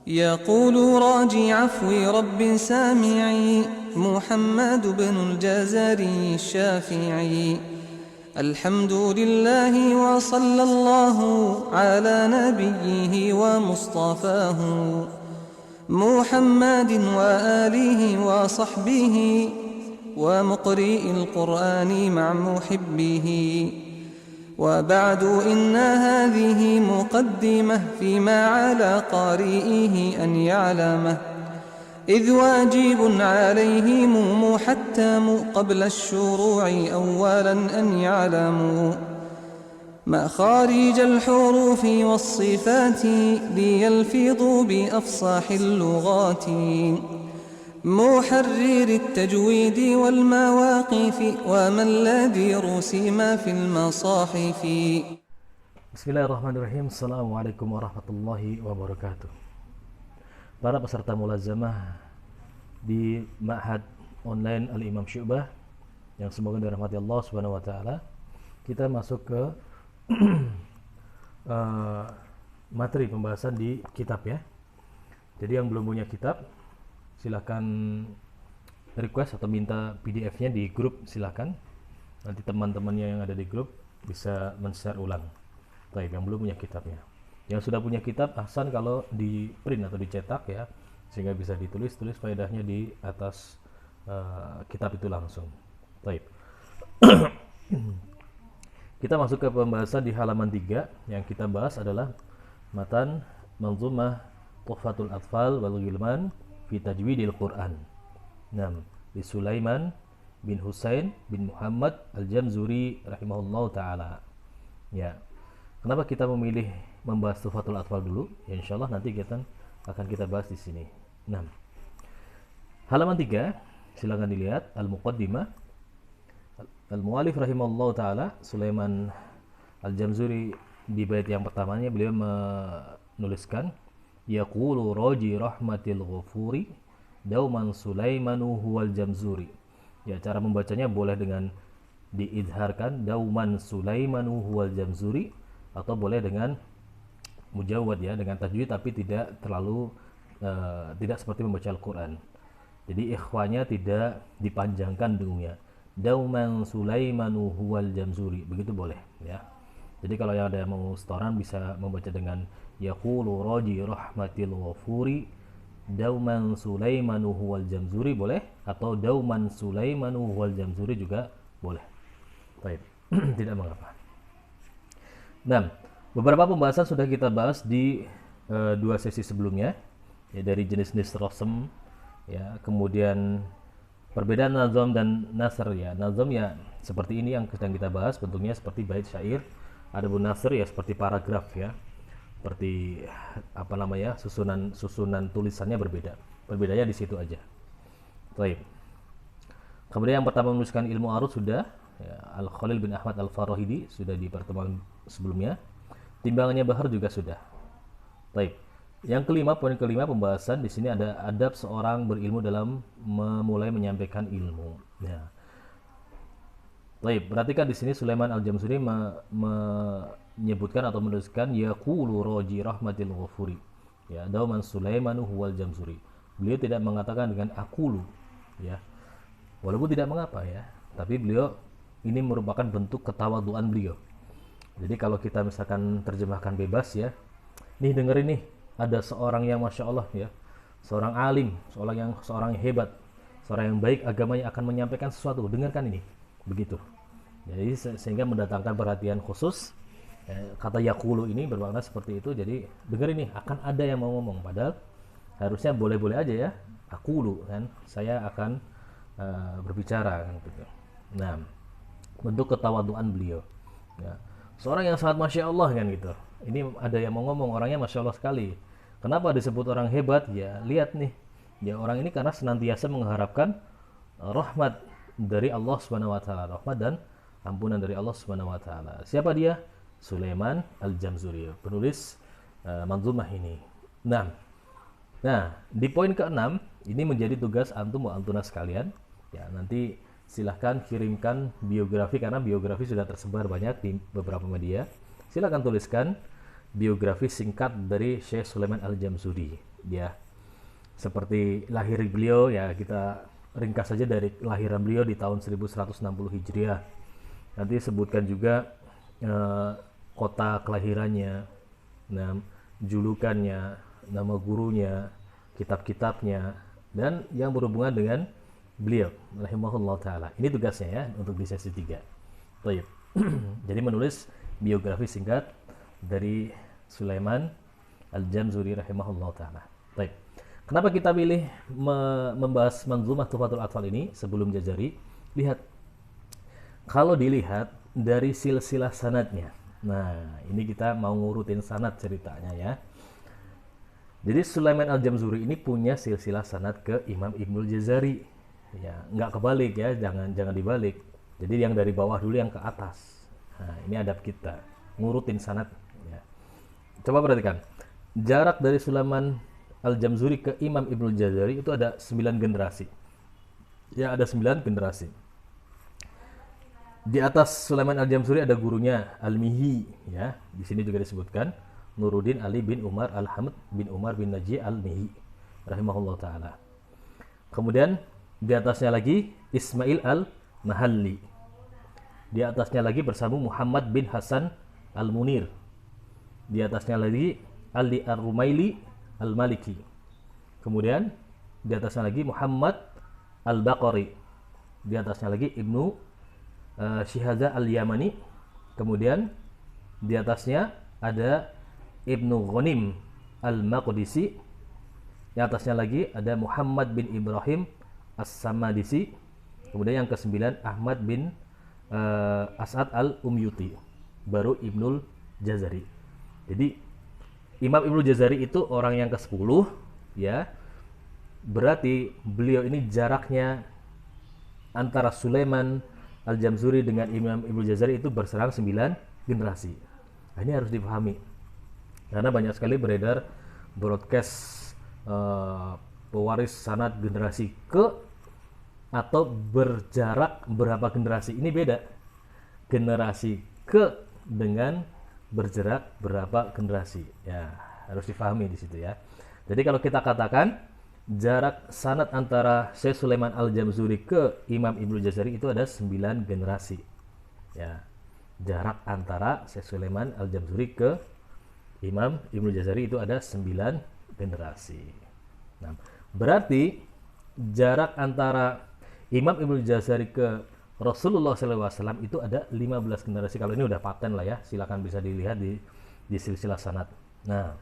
يقول راجي عفو رب سامعي محمد بن الجزري الشافعي. الحمد لله وصلى الله على نبيه ومصطفاه محمد وآله وصحبه ومقرئ القرآن مع محبه. وبعد إن هذه مقدمة فيما على قارئه أن يعلمه، إذ واجب عليهم محتم قبل الشروع أولا أن يعلموا مخارج الحروف والصفات ليلفظوا بأفصاح اللغات، محرر التجويد والمواقف وما الذي رسم في المصاحف. Bismillahirrahmanirrahim. Assalamualaikum warahmatullahi wabarakatuh. Para peserta mulazamah di Ma'had Online Al-Imam Syu'bah yang semoga dirahmati Allah Subhanahu wa taala, kita masuk ke materi pembahasan di kitab ya. Jadi yang belum punya kitab silahkan request atau minta PDF-nya di grup, silahkan. Nanti teman-temannya yang ada di grup bisa men-share ulang. Baik, yang belum punya kitabnya. Yang sudah punya kitab, ahsan kalau di print atau dicetak ya, sehingga bisa ditulis faedahnya di atas kitab itu langsung. Baik. Kita masuk ke pembahasan di halaman 3. Yang kita bahas adalah matan Manzumah Tuhfatul Atfal wal Ghilman fi Tajwidil Quran. Di Sulaiman bin Husain bin Muhammad Al-Jamzuri rahimahullah ta'ala. Ya. Kenapa kita memilih membahas Tuhfatul Atfal dulu? Ya, insyaallah nanti akan kita bahas di sini. Halaman 3, silakan dilihat Al-Muqaddimah. Al-Mu'alif rahimahullah ta'ala, Sulaiman Al-Jamzuri, di bait yang pertamanya beliau menuliskan yaqulu raji rahmatil ghafuri dauman Sulaimanu huwal Jamzuri. Ya, cara membacanya boleh dengan diidharkan dauman Sulaimanu huwal Jamzuri, atau boleh dengan mujawad ya, dengan tajwid tapi tidak terlalu tidak seperti membaca Al-Quran. Jadi ikhwanya tidak dipanjangkan dengungnya. Dauman Sulaimanu huwal Jamzuri, begitu boleh ya. Jadi kalau yang ada yang mau setoran bisa membaca dengan yaqulu raji rahmatil ghafuri dauman Sulaimanu huwal Jamzuri boleh, atau dauman Sulaimanu huwal Jamzuri juga boleh. Baik. Tidak mengapa. Beberapa pembahasan sudah kita bahas di 2 sesi sebelumnya ya, dari jenis-jenis rasm ya, kemudian perbedaan nazam dan nasr ya. Nazam ya seperti ini yang sedang kita bahas, bentuknya seperti bait syair. Adapun nasr ya seperti paragraf ya. Seperti susunan tulisannya berbeda. Perbedaannya di situ aja. Baik. Kemudian yang pertama menuliskan ilmu arud sudah ya, Al-Khalil bin Ahmad Al-Farahidi sudah di pertemuan sebelumnya. Timbangannya bahar juga sudah. Baik. Yang kelima, poin kelima pembahasan di sini ada adab seorang berilmu dalam memulai menyampaikan ilmu. Ya. Baik, perhatikan di sini Sulaiman Al-Jamzuri menyebutkan atau menuliskan yaqulu raji rahmatil ghafuri. Ya, dauman Sulaimanu huwal Jamzuri. Beliau tidak mengatakan dengan aqulu ya. Walaupun tidak mengapa ya, tapi beliau ini merupakan bentuk ketawaduan beliau. Jadi kalau kita misalkan terjemahkan bebas ya, nih dengerin nih, ada seorang yang masya Allah ya, seorang alim, seorang yang hebat, seorang yang baik agamanya akan menyampaikan sesuatu, dengarkan ini, begitu. Jadi sehingga mendatangkan perhatian khusus. Kata yaqulu ini bermakna seperti itu. Jadi dengerin nih, akan ada yang mau ngomong, padahal harusnya boleh-boleh aja ya, aqulu kan, saya akan berbicara kan gitu. Bentuk ketawaduan beliau ya. Seorang yang sangat masya Allah kan gitu. Ini ada yang mau ngomong, orangnya masya Allah sekali. Kenapa disebut orang hebat? Ya lihat nih, ya orang ini karena senantiasa mengharapkan rahmat dari Allah Subhanahu wa taala, rahmat dan ampunan dari Allah Subhanahu wa taala. Siapa dia? Sulaiman Al-Jamzuri, penulis manzumah ini. Nah, di poin ke-6 ini menjadi tugas antum wa antuna sekalian. Ya, nanti silahkan kirimkan biografi, karena biografi sudah tersebar banyak di beberapa media. Silahkan tuliskan biografi singkat dari Syekh Sulaiman Al-Jamzuri ya. Seperti lahir beliau ya, kita ringkas saja dari kelahiran beliau di tahun 1160 Hijriah. Nanti sebutkan juga kota kelahirannya, julukannya, nama gurunya, kitab-kitabnya, dan yang berhubungan dengan beliau rahimahullah taala. Ini tugasnya ya untuk di sesi 3. Baik. Jadi menulis biografi singkat dari Sulaiman Al-Jamzuri rahimahullah taala. Baik. Kenapa kita pilih membahas Manzumah Tuhfatul Atfal ini sebelum Jazari? Lihat, kalau dilihat dari silsilah sanadnya. Nah, ini kita mau ngurutin sanad ceritanya ya. Jadi Sulaiman Al-Jamzuri ini punya silsilah sanad ke Imam Ibnul Jazari. Ya, nggak kebalik ya, jangan dibalik. Jadi yang dari bawah dulu yang ke atas. Nah, ini adab kita, ngurutin sanad ya. Coba perhatikan. Jarak dari Sulaiman Al-Jamzuri ke Imam Ibnul Jazari itu ada 9 generasi. Ya, ada 9 generasi. Di atas Sulaiman Al-Jamzuri ada gurunya Al-Mihi ya. Di sini juga disebutkan Nuruddin Ali bin Umar Al-Hamd bin Umar bin Naji Al-Mihi rahimahullah taala. Kemudian di atasnya lagi Ismail Al-Mahalli. Di atasnya lagi bersambung Muhammad bin Hasan Al-Munir. Di atasnya lagi Ali Ar-Rumaili Al-Maliki. Kemudian di atasnya lagi Muhammad Al-Baqari. Di atasnya lagi Ibnu Syihaza Al-Yamani. Kemudian di atasnya ada Ibnu Ghanim Al-Maqdisi. Di atasnya lagi ada Muhammad bin Ibrahim As-Samadisi. Kemudian yang ke-9 Ahmad bin As'ad Al-Umyuti. Baru Ibnul Jazari. Jadi Imam Ibnul Jazari itu orang yang ke-10 ya. Berarti beliau ini jaraknya antara Sulaiman Al-Jamzuri dengan Imam Ibnul Jazari itu berserang 9 generasi. Nah, ini harus dipahami. Karena banyak sekali beredar broadcast pewaris sanad generasi ke atau berjarak berapa generasi. Ini beda. Generasi ke dengan berjarak berapa generasi. Ya, harus dipahami di situ ya. Jadi kalau kita katakan jarak sanad antara Syekh Sulaiman Al-Jamzuri ke Imam Ibnul Jazari itu ada 9 generasi. Ya. Jarak antara Syekh Sulaiman Al-Jamzuri ke Imam Ibnul Jazari itu ada 9 generasi. Nah, berarti jarak antara Imam Ibnul Jazari ke Rasulullah SAW itu ada 15 generasi. Kalau ini udah paten lah ya, silakan bisa dilihat di silsilah sanad. Nah,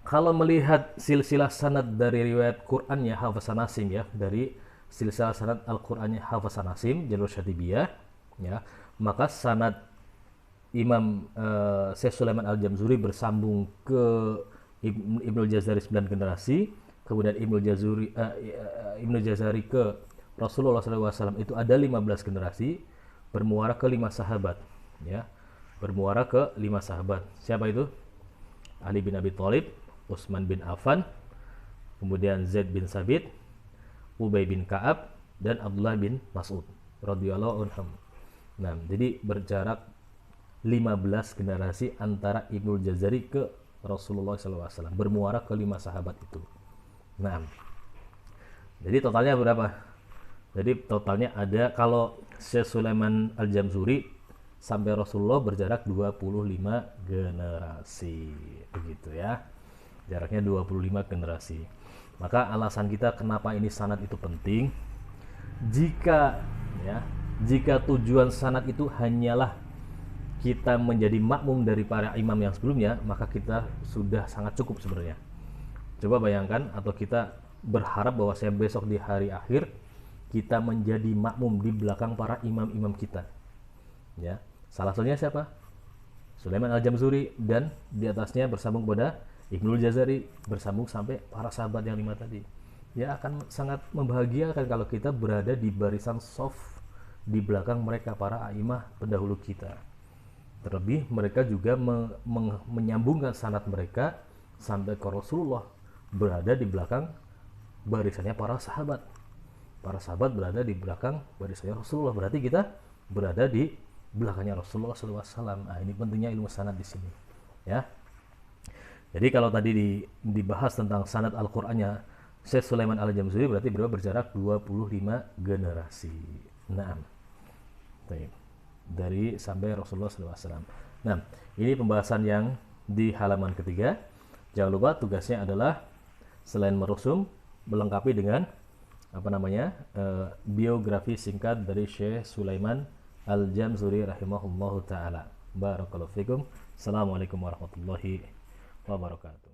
kalau melihat silsilah sanad dari riwayat Qur'annya Hafiz Nasim ya, dari silsilah sanad Al-Qur'annya Hafiz Nasim jalur Syatibiyah ya, maka sanad Imam Syekh Sulaiman Al-Jamzuri bersambung ke Ibnul Jazari 9 generasi, kemudian Ibnul Jazari ke Rasulullah SAW itu ada 15 generasi, bermuara ke 5 sahabat ya, bermuara ke 5 sahabat. Siapa itu? Ali bin Abi Thalib, Utsman bin Affan, kemudian Zaid bin Sabit, Ubay bin Ka'ab, dan Abdullah bin Mas'ud radhiyallahu anhum. Nah, jadi berjarak 15 generasi antara Ibnul Jazari ke Rasulullah SAW, bermuara ke 5 sahabat itu. Nah, jadi totalnya berapa? Jadi totalnya ada, kalau Syekh Sulaiman Al-Jamzuri sampai Rasulullah berjarak 25 generasi, begitu ya. Jaraknya 25 generasi. Maka alasan kita kenapa ini sanad itu penting, jika tujuan sanad itu hanyalah kita menjadi makmum dari para imam yang sebelumnya, maka kita sudah sangat cukup sebenarnya. Coba bayangkan, atau kita berharap bahwa saya besok di hari akhir kita menjadi makmum di belakang para imam-imam kita. Ya, salah satunya siapa? Sulaiman Al-Jamzuri, dan di atasnya bersambung pada Ibnul Jazari, bersambung sampai para sahabat yang 5 tadi. Ya, akan sangat membahagiakan kalau kita berada di barisan soft di belakang mereka, para aimah pendahulu kita. Terlebih mereka juga menyambungkan sanad mereka sampai ke Rasulullah, berada di belakang barisannya para sahabat. Para sahabat berada di belakang barisannya Rasulullah, berarti kita berada di belakangnya Rasulullah SAW. Nah, ini pentingnya ilmu sanad di sini. Ya. Jadi kalau tadi dibahas tentang sanad Al-Qur'annya Syekh Sulaiman Al-Jamzuri, berarti beliau berjarak 25 generasi. Nah, dari sampai Rasulullah SAW. Nah, ini pembahasan yang di halaman ketiga. Jangan lupa tugasnya adalah selain merusum, melengkapi dengan biografi singkat dari Syekh Sulaiman Al-Jamzuri rahimahullahu taala. Barakallahu fikum. Assalamualaikum warahmatullahi wabarakatuh.